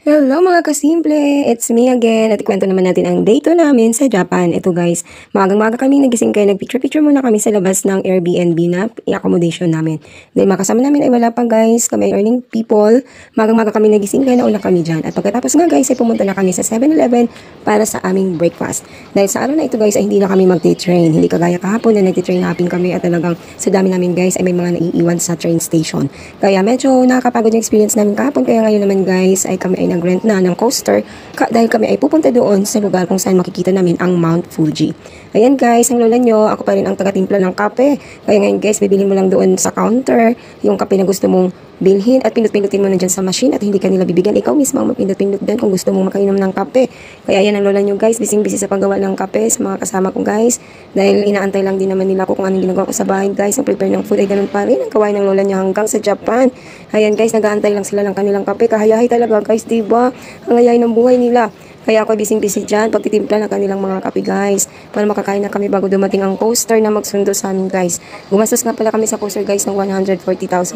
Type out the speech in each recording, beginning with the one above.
Hello mga kasimple! It's me again at ikwento naman natin ang day 2 namin sa Japan. Ito guys, magang-maga kami nagising kayo, nagpicture-picture muna kami sa labas ng Airbnb na i-accommodation namin. Dahil makasama namin ay wala pa guys, kami earning people. Magang-maga kami nagising kaya nauna kami dyan. At pagkatapos nga guys ay pumunta na kami sa 7-Eleven para sa aming breakfast. Dahil sa araw na ito guys ay hindi na kami magti-train. Hindi kagaya kahapon na nagti-train hopping kami at talagang sa dami namin guys ay may mga naiiwan sa train station. Kaya medyo nakakapagod yung experience namin kahapon. Kaya ngayon naman guys ay kami ay nag-rent na ng coaster dahil kami ay pupunta doon sa lugar kung saan makikita namin ang Mount Fuji. Ayan guys, ang lola nyo, ako pa rin ang taga-timpla ng kape. Kaya ngayon guys, bibili mo lang doon sa counter yung kape na gusto mong bilhin at pindot-pindutin mo na dyan sa machine at hindi ka nila bibigyan. Ikaw mismo ang mapindot-pindot din kung gusto mong makainom ng kape. Kaya yan ang lola nyo guys, bising-bisi sa paggawa ng kape sa mga kasama ko guys. Dahil inaantay lang din naman nila ako kung anong ginagawa ko sa bahay guys. Ang prepare ng food ay ganun pa rin. Ang kawain ng lola nyo hanggang sa Japan. Ayan guys, nag-aantay lang sila ng kanilang kape. Kahayahay talaga guys, diba? Ang hayay ng buhay nila. Kaya ako bising-busy dyan, pagtitimpla ng kanilang mga kape guys, para makakain na kami bago dumating ang coaster na magsundo sa amin guys. Gumastos nga pala kami sa coaster guys ng 140,000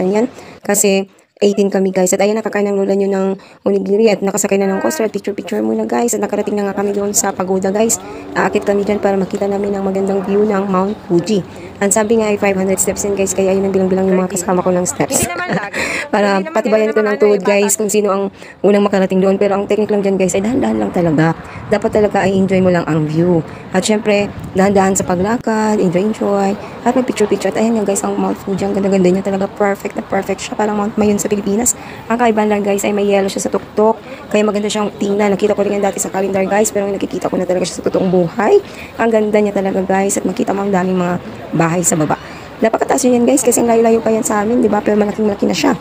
yan, kasi 18 kami guys. At ayan, nakakain ng lola nyo ng onigiri at nakasakay na ng coaster at picture-picture muna guys. At nakarating na nga kami doon sa pagoda guys. Aakit kami dyan para makita namin ang magandang view ng Mount Fuji. Ang sabi nga ay 500 steps yan guys, kaya ayun ang bilang-bilang yung mga kasama ko ng steps. Para patibayan ko ng tuhod guys kung sino ang unang makarating doon. Pero ang technique lang dyan guys ay dahan-dahan lang talaga. Dapat talaga ay enjoy mo lang ang view. At syempre, dahan-dahan sa paglakad, enjoy. At mag-picture-picture. At ayan nga guys, ang Mount Fuji, ang ganda-ganda niya talaga. Perfect na perfect siya. Parang Mount Mayon sa Pilipinas. Ang kaibahan lang guys ay may yellow siya sa tuktok. Kaya maganda siyang tingnan. Nakita ko rin yan dati sa calendar guys. Pero nakikita ko na talaga siya sa totoong buhay. Ang ganda niya talaga guys. At makita mo ang daming mga bahay sa baba. Napakataas yun yan guys. Kasi ang layo-layo pa yan sa amin. Diba? Pero malaking-malaki na siya.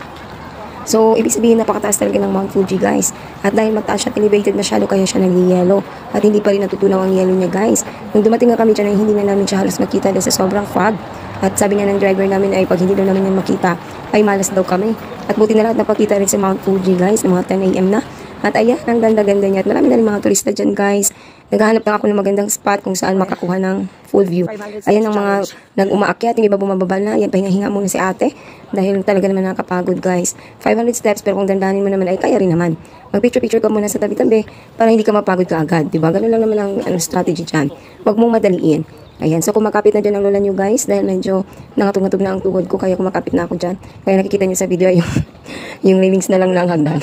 So, ibig sabihin napakataas talaga ng Mount Fuji guys. At dahil mataas siya, elevated masyado, kaya siya nag-yellow. At hindi pa rin natutunaw ang yellow niya guys. Nung dumating nga kami dyan, ay hindi na namin siya halos makita dahil sa sobrang fog. At sabi nga ng driver namin ay pag hindi daw namin yan makita, ay malas daw kami. At buti na lahat napakita rin sa Mount Fuji guys, ng mga 10 AM na. At ayan, ang ganda-ganda niya. At marami na rin mga turista dyan guys. Naghahanap lang ako ng magandang spot kung saan makakuha ng full view. Ayan ang mga nag-umaakyat, yung iba bumababa na. Ayan, pahinga-hinga muna si ate. Dahil talaga naman nakakapagod guys. 500 steps pero kung dandanin mo naman ay kaya rin naman. Mag-picture-picture ka muna sa tabi-tabi para hindi ka mapagod ka agad. Diba? Ganun lang naman ang strategy dyan. Huwag mong madaliin. Ayan, so kumakapit na dyan ang lola nyo guys dahil medyo nangatog-ngatog na ang tuhod ko kaya kumakapit na ako dyan. Kaya nakikita nyo sa video ay yung railings na lang ng hagdan.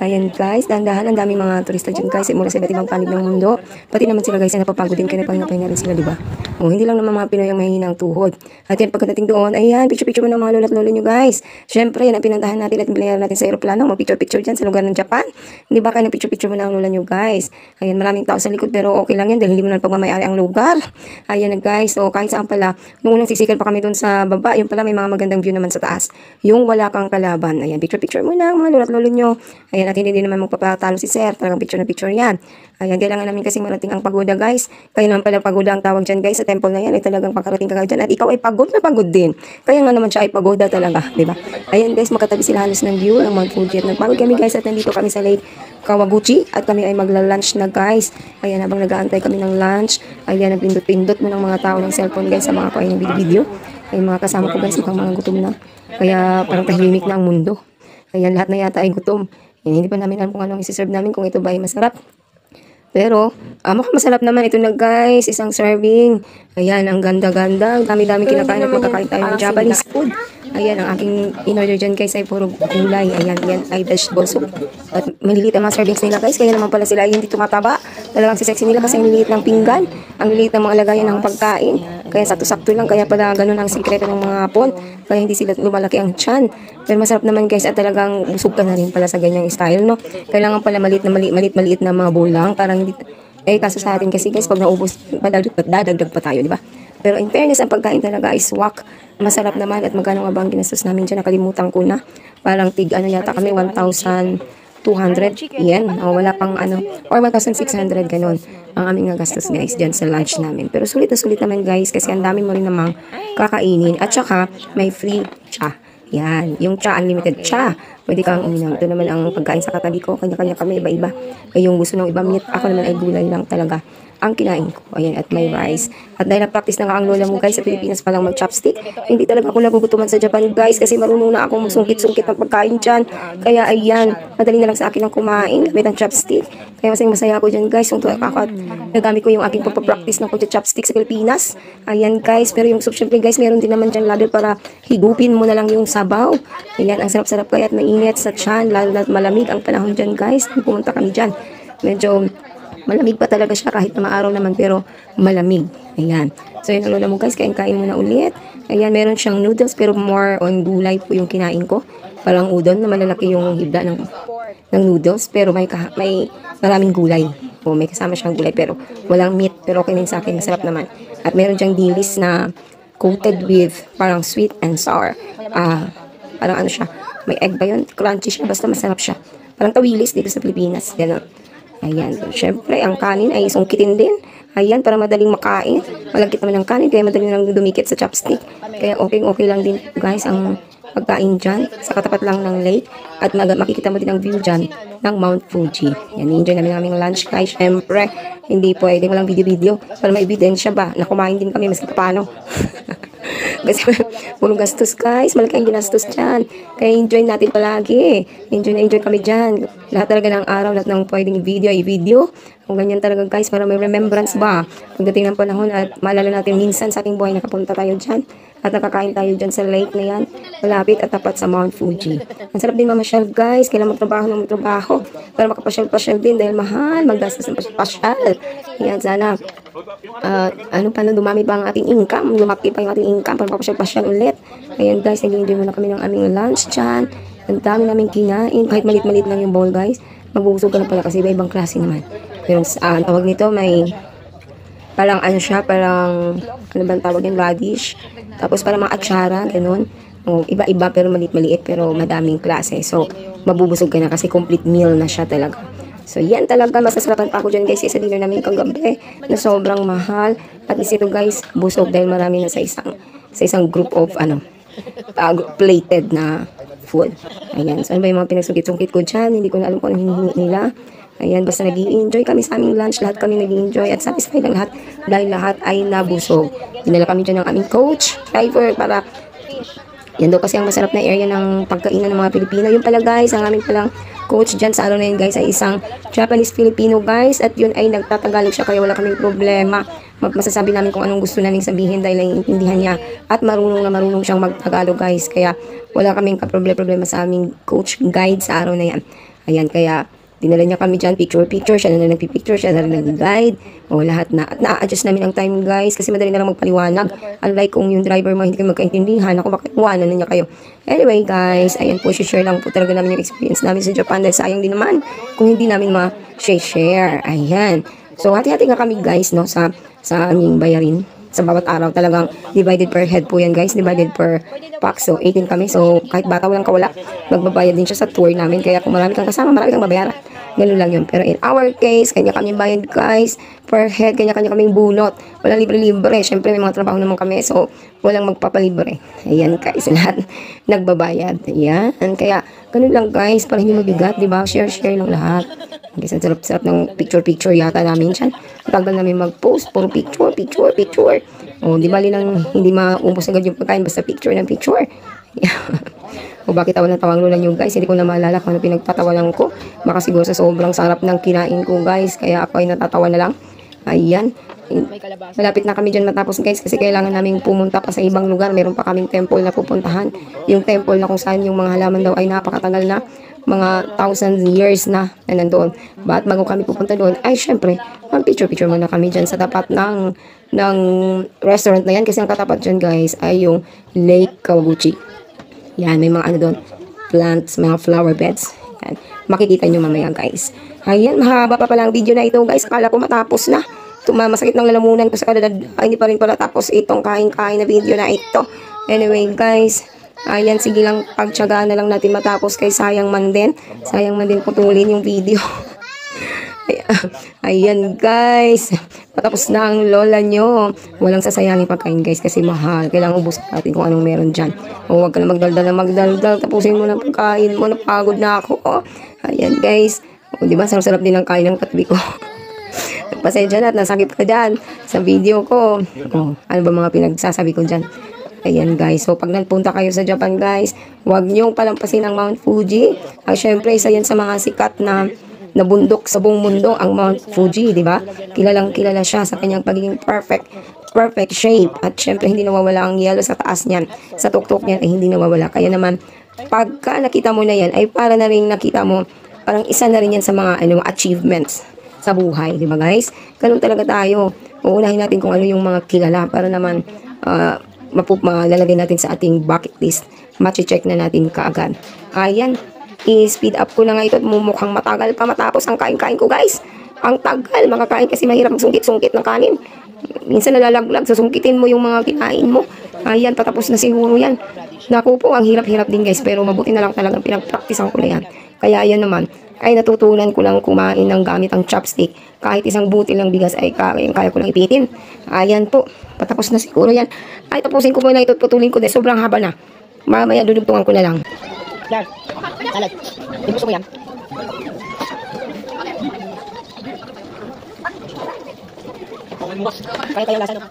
Ayan guys, dahan-dahan ang daming mga turista dyan guys mula sa iba't ibang panig ng mundo. Pati naman sila guys ay napapagod din kaya napahinga rin sila, diba? O, hindi lang naman mga Pinoy ang mahihina ang tuhod. At yan, pagdating doon, ayan, picture-picture mo ng mga lola at lolo nyo guys. Syempre, yan ang pinantahan natin at binayaran natin sa aeroplano. Mag-picture-picture dyan sa lugar ng Japan. Hindi ba kayo nag-picture-picture mo ng lola nyo guys? Ayan, maraming tao sa likod pero okay lang yan dahil hindi mo na pagmamayari ang lugar. Ayan na guys, so kahit saan pala, nung unang sisikal pa kami doon sa baba, yung pala may mga magandang view naman sa taas. Yung wala kang kalaban. Ayan, picture-picture mo na mga lola at lolo nyo. Ayan, at hindi naman magpapatalo si sir. Talagang picture na picture yan. Ayan, kailangan namin kasi marating ang pagoda guys. Kaya naman pala pagoda ang tawag dyan guys. Sa temple na yan ay talagang pagkarating ka dyan. At ikaw ay pagod na pagod din. Kaya nga naman siya ay pagoda talaga. Diba? Ayan guys, makatabi sila halos ng view ng Mount Fuji. At nagpagod kami guys at nandito kami sa Lake Kawaguchi. At kami ay magla-lunch na guys. Ayan, habang nag-aantay kami ng lunch. Ayan, nagpindot-pindot mo ng mga tao ng cellphone guys sa mga kain ng video. Ay mga kasama ko guys, mukhang mga gutom na. Kaya parang tahimik na ang mundo. Ayan, lahat na yata ay gutom. Hindi pa namin alam kung anong isi-serve namin, kung ito ba ay masarap. Pero, mukhang masarap naman. Ito na guys, isang serving. Ayan, ang ganda-ganda. Ang dami-dami kinakain at magkakain tayo ng Japanese food. Ayan, ang aking in-order dyan guys ay puro gulay. Ayan, yan ay vegetable soup. At maliliit ang mga servings nila guys. Kaya naman pala sila ay hindi tumataba. Talagang si sexy nila kasi ang liliit ng pinggan. Ang liliit ng mga lagayan ng pagkain. Kaya sakto-sakto lang. Kaya pala ganun ang sikreto ng mga hapon. Kaya hindi sila lumalaki ang tiyan. Pero masarap naman guys at talagang busog ka na rin pala sa ganyang style, no? Kailangan pala maliit na mga bulang. Parang hindi... kaso sa atin kasi guys, pag naubos, dadagdag pa tayo, di ba? Pero in fairness, ang pagkain talaga ay swak. Masarap naman at magkano nga ba ang ginastos namin dyan? Nakalimutan ko na. Parang yata kami 1,200 yen. O wala pang or 1,600 ganun. Ang aming nga gastos guys dyan sa lunch namin. Pero sulit na sulit naman guys kasi ang dami mo rin namang kakainin. At saka may free cha. Yan, yung cha, unlimited cha. pwede kang uminom. Ito naman ang pagkain sa katabi ko. Kanya-kanya kami, iba-iba. Ay yung gusto ng iba meat, ako naman ay gulay lang talaga ang kinain ko. Ayan, at may rice. At dahil na-practice na nga ang lola mo guys sa Pilipinas pa lang mag-chopstick, hindi talaga ako nagugutuman sa Japan guys kasi marunong na akong sungkit-sungkit ng pagkain dyan. Kaya ayan, madali na lang sa akin ang kumain gamit ang chopstick. Kaya masaya ako dyan guys. Yung tuwa ako at nagamit ko yung aking pagpapractice ng pag-chopstick sa Pilipinas. Ayan guys, pero yung soup syempre guys, meron din naman dyan ladder para higupin mo na lang yung sabaw. Ayan, ang sarap-sarap kaya at mainit sa tiyan, lalo na malamig ang panahon dyan guys. Pumunta kami dyan. Medyo malamig pa talaga siya kahit na maaraw naman pero malamig. Ayan. So yun ang lola mo guys, kain-kain mo na ulit. Ayan, meron siyang noodles pero more on gulay po yung kinain ko. Parang udon na malalaki yung hibla ng noodles pero may maraming gulay. O may kasama siyang gulay pero walang meat pero okay din sa akin, masarap naman. At meron siyang dilis na coated with parang sweet and sour. Parang ano siya, may egg ba yun? Crunchy siya, basta masarap siya. Parang tawilis dito sa Pilipinas. Ganun. Ayan. Siyempre, ang kanin ay sungkitin din. Ayan, para madaling makain. Malagkit naman ang kanin, kaya madaling lang dumikit sa chopstick. Kaya okay lang din, guys, ang pagkain dyan. Sa katapat lang ng lake. At makikita mo din ang view dyan ng Mount Fuji. Yan, enjoy namin aming lunch, guys. Siyempre, hindi pwede walang video-video. Para may ebidensya ba na kumain din kami maski paano. Kasi pulong gastos guys, malaki ang ginastos dyan. Kaya enjoy natin palagi. Enjoy na enjoy kami dyan. Lahat talaga ng araw, lahat ng pwedeng i-video. Kung ganyan talaga guys, para may remembrance ba. Pagdating ng panahon at maalala natin minsan sa ating buhay nakapunta tayo dyan. At nakakain tayo dyan sa lake na yan. Malapit at tapat sa Mount Fuji. Ang sarap din mamasyal guys. Kailangan magtrabaho. Para makapasyal-pasyal din dahil mahal. Maggastos ng pasyal. Yan sana. Dumami pa ang ating income. Lumaki pa yung ating income para makapasyal-pasyal ulit. Ayan guys, nag-enjoy muna kami ng aming lunch dyan. Ang dami namin kinain. Kahit malit-malit lang yung bowl guys. Magbubusog ka na pala kasi iba-ibang klase naman. Pero ang tawag nito may parang ano siya, parang ano ba ang tawag yung radish. Tapos parang mga atsara, ganun. Iba-iba pero maliit-maliit pero madaming klase. So, mabubusog ka na kasi complete meal na siya talaga. So, yan talaga. Masasarapan pa ako dyan guys sa dinner namin kagabi na sobrang mahal. At least ito guys, busog dahil marami na sa isang group of plated na food. Ayan. So, ano ba yung mga pinagsungkit-sungkit ko dyan? Hindi ko na alam kung anong hinihingi nila. Ayan, basta nag-i-enjoy kami sa aming lunch. Lahat kami nag-i-enjoy at satisfied lang lahat dahil lahat ay nabusog. Dinala kami dyan ng aming coach, driver, para yan daw kasi ang masarap na area ng pagkainan ng mga Pilipino. Yun pala guys, ang aming palang coach dyan sa araw na yun guys ay isang Japanese-Filipino guys at yun ay nagtatagalog siya kaya wala kaming problema. Masasabi namin kung anong gusto namin sabihin dahil naiintindihan niya at marunong siyang magtagalog guys. Kaya wala kaming problema sa aming coach guide sa araw na yan. Ayan, kaya dinala niya kami dyan, picture, siya na nagpipicture, siya na nag-guide, o lahat na. At na-adjust namin ang time guys, kasi madali na lang magpaliwanag. Unlike kung yung driver mo, hindi kayo magkaintindihan, ako bakit iwanan na niya kayo. Anyway guys, ayan po, share lang po talaga namin yung experience namin sa Japan, dahil sayang din naman kung hindi namin ma-share. Ayan. So, hati-hati nga kami guys, no, sa aming bayarin. Sa bawat araw talagang divided per head po yan guys, divided per pack. So 18 kami, so kahit bata walang kawala, magbabayad din siya sa tour namin. Kaya kung marami kang kasama, marami kang babayaran. Ganun lang yun. Pero in our case, kanya kami bayad guys, per head, kanya-kanya kaming bunot. Walang libre-libre. Siyempre may mga trabaho naman kami, so walang magpapalibre. Ayan guys, lahat nagbabayad. Ayan, kaya ganun lang guys, para hindi mabigat, diba? Share lang lahat. Guys, ang sarap-sarap ng picture yata namin dyan. Tagal namin mag-post, puro picture. O, di bali lang, hindi maubos agad yung pagkain, basta picture. O, bakit tawa ng tawang lola nyo guys? Hindi ko na maalala kung ano pinagtatawanan ko. Baka siguro sa sobrang sarap ng kinain ko guys, kaya ako ay natatawa na lang. Ayan. Malapit na kami dyan matapos guys kasi kailangan namin pumunta pa sa ibang lugar. Meron pa kaming temple na pupuntahan. Yung temple na kung saan yung mga halaman daw ay napakatagal na. Mga 1,000 years na nandoon. Ba't bago kami pupunta doon, ay syempre, mag-picture muna kami dyan sa tapat ng restaurant na yan. Kasi ang katapat dyan guys ay yung Lake Kawaguchi. Yan, may mga doon, plants, mga flower beds. Yan, makikita nyo mamaya guys. Ayan, mahaba pa pala ang video na ito guys. Akala ko matapos na. Masakit ng lalamunan ko sa kadadad. Hindi pa rin pala tapos itong kain-kain na video na ito. Anyway guys, ayan, sige lang, pagtsagaan na lang natin matapos kay sayang man din putulin yung video. Ayan guys, patapos na ang lola nyo. Walang sasayangin pagkain guys kasi mahal. Kailangan ubusin natin kung anong meron dyan. O huwag ka na magdaldal na magdaldal. Tapusin mo na pagkain mo. Napagod na ako. Oh. Ayan guys. O diba, sarap-sarap din ang kain ng katabi ko. Pasensya na at nasakit ka dyan sa video ko. Oh, ano ba mga pinagsasabi ko dyan? Ayan guys, so pag nagpunta kayo sa Japan guys, huwag niyong palampasin ang Mount Fuji. Syempre, isa yan sa mga sikat na bundok sa buong mundo, ang Mount Fuji, di ba? Kilalang kilala siya sa kanyang pagiging perfect shape. At syempre, hindi nawawala ang yelo sa taas niyan. Sa tuktok niyan ay hindi nawawala. Kaya naman, pagka nakita mo na yan, ay para na rin nakita mo, parang isa na rin yan sa mga achievements sa buhay, di ba guys? Ganun talaga tayo. Uunahin natin kung ano yung mga kilala para naman, malalagay natin sa ating bucket list. Machi-check na natin kaagad. Ayan, i-speed up ko na nga ito at mumukhang matagal pa matapos ang kain-kain ko guys. Ang tagal, makakain kasi mahirap magsungkit-sungkit ng kanin. Minsan nalalaglag, susungkitin mo yung mga kinain mo. Ayan, patapos na siguro yan. Naku po, ang hirap-hirap din guys, pero mabuti na lang talagang pinagpraktisan ko na yan. Kaya ayan naman, ay natutunan ko lang kumain ng gamit ang chopstick. Kahit isang butil ng bigas ay kaya ko lang ipitin. Ayan po, patapos na siguro yan. Ay, tapusin ko muna ito at putulin ko dahil sobrang haba na. Mamaya dudugtungan ko na lang. Yan. Salad. Gusto mo yan? Kaya tayo lasa no?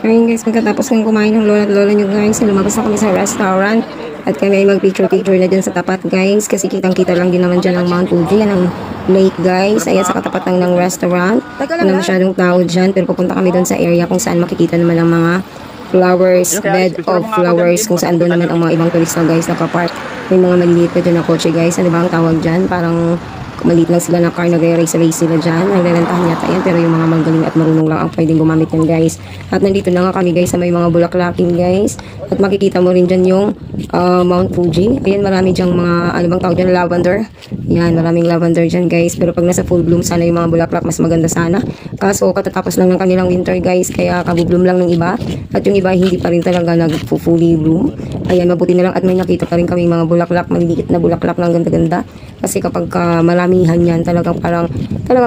Ayun guys, pagkatapos ng kumain ng lola at lola nyo guys, lumabas na kami sa restaurant at kami ay mag-picture-picture na dyan sa tapat guys kasi kitang-kita lang din naman dyan ang Mount Fuji, yan ang lake guys. Ayan sa katapat lang ng restaurant. Wala masyadong tao dyan pero pupunta kami doon sa area kung saan makikita naman ang mga flowers, bed of flowers, kung saan doon naman ang mga ibang turista guys nakapark. May mga maliliit pa dyan na kotse guys. Ano ba ang tawag dyan? Parang maliit lang sila na car, nagre-race sila dyan. Nagrerentahan yata yan, pero yung mga magaling at marunong lang ang pwedeng gumamit yan guys. At nandito na nga kami guys sa may mga bulaklakin guys. At makikita mo rin dyan yung Mount Fuji. Ayan, marami dyang mga, ano bang tawag dyan, lavender. Yan, maraming lavender dyan guys. Pero pag nasa full bloom sana yung mga bulaklak, mas maganda sana. Kaso katatapos lang ng kanilang winter guys, kaya kabubloom lang ng iba. At yung iba hindi pa rin talaga nag-fully bloom. Ayan, mabuti na lang at may nakita pa rin kami mga bulaklak, maliliit na bulaklak ng ganda-ganda. Kasi kapag maramihan yan, talagang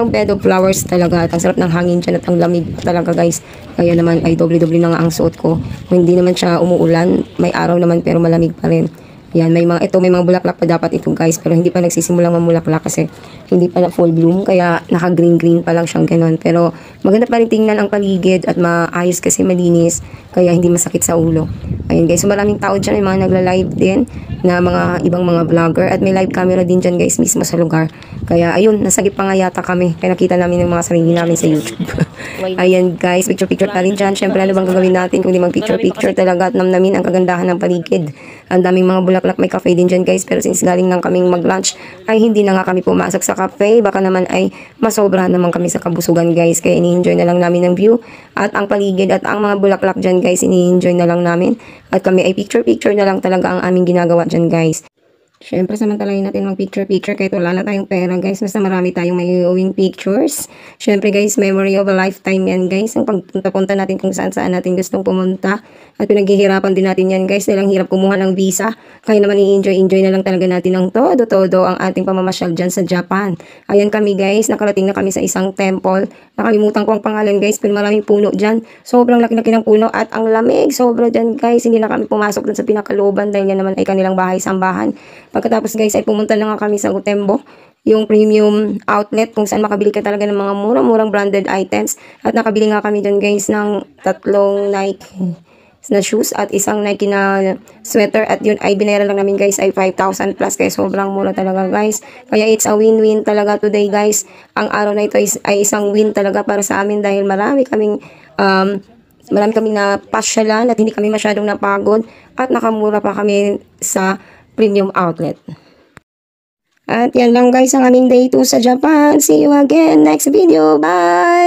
bed of flowers talaga. At ang sarap ng hangin dyan at ang lamig talaga guys. Kaya naman ay doble-doble na nga ang suot ko. Kung hindi naman siya umuulan, may araw naman pero malamig pa rin. Yan, may mga bulaklak pa dapat ito guys, pero hindi pa nagsisimulang mamulaklak kasi hindi pa na full bloom, kaya naka-green pa lang siyang ganon. Pero maganda pa rin tingnan ang paligid at maayos kasi malinis, kaya hindi masakit sa ulo. Ayun guys, so maraming tao dyan, may mga nagla-live din na mga ibang mga vlogger at may live camera din dyan guys mismo sa lugar. Kaya ayun, nasagip pa nga yata kami, kaya nakita namin yung mga sarili namin sa YouTube. Ayan guys, picture pa rin dyan. Syempre ano bang gagawin natin kung di mag-picture talaga at namnamin ang kagandahan ng paligid. Ang daming mga bulaklak, may cafe din dyan guys, pero since galing lang kaming mag-lunch ay hindi na nga kami pumasok sa cafe, baka naman ay masobrahan naman kami sa kabusugan guys, kaya ini-enjoy na lang namin ang view at ang paligid at ang mga bulaklak dyan guys, ini-enjoy na lang namin at kami ay picture na lang talaga ang aming ginagawa dyan guys. Siyempre, samantalahin natin mag-picture kahit wala na tayong pera guys. Basta marami tayong may uwing pictures. Siyempre guys, memory of a lifetime yan guys. Ang pagpunta-punta natin kung saan natin gustong pumunta. At pinaghihirapan din natin yan guys. Dahil ang hirap kumuha ng visa. Kaya naman i-enjoy na lang talaga natin ng todo ang ating pamamasyal dyan sa Japan. Ayan kami guys, nakarating na kami sa isang temple. Nakalimutan ko ang pangalan guys, pero maraming puno dyan. Sobrang laki-laki ng puno at ang lamig. Sobra dyan guys. Hindi na kami pumasok dun sa pinakalooban dahil yan naman ay kanilang bahay-sambahan. Pagkatapos guys ay pumunta na nga kami sa Gotembo, yung premium outlet kung saan makabili ka talaga ng mga murang branded items. At nakabili nga kami dun guys ng 3 Nike na shoes at isang Nike na sweater, at yun ay binayaran lang namin guys ay 5,000 plus, kaya sobrang mura talaga guys. Kaya it's a win-win talaga today guys. Ang araw na ito ay isang win talaga para sa amin dahil marami kaming na pasyalan at hindi kami masyadong napagod at nakamura pa kami sa premium outlet. At yan lang guys ang aming day 2 sa Japan. See you again next video. Bye!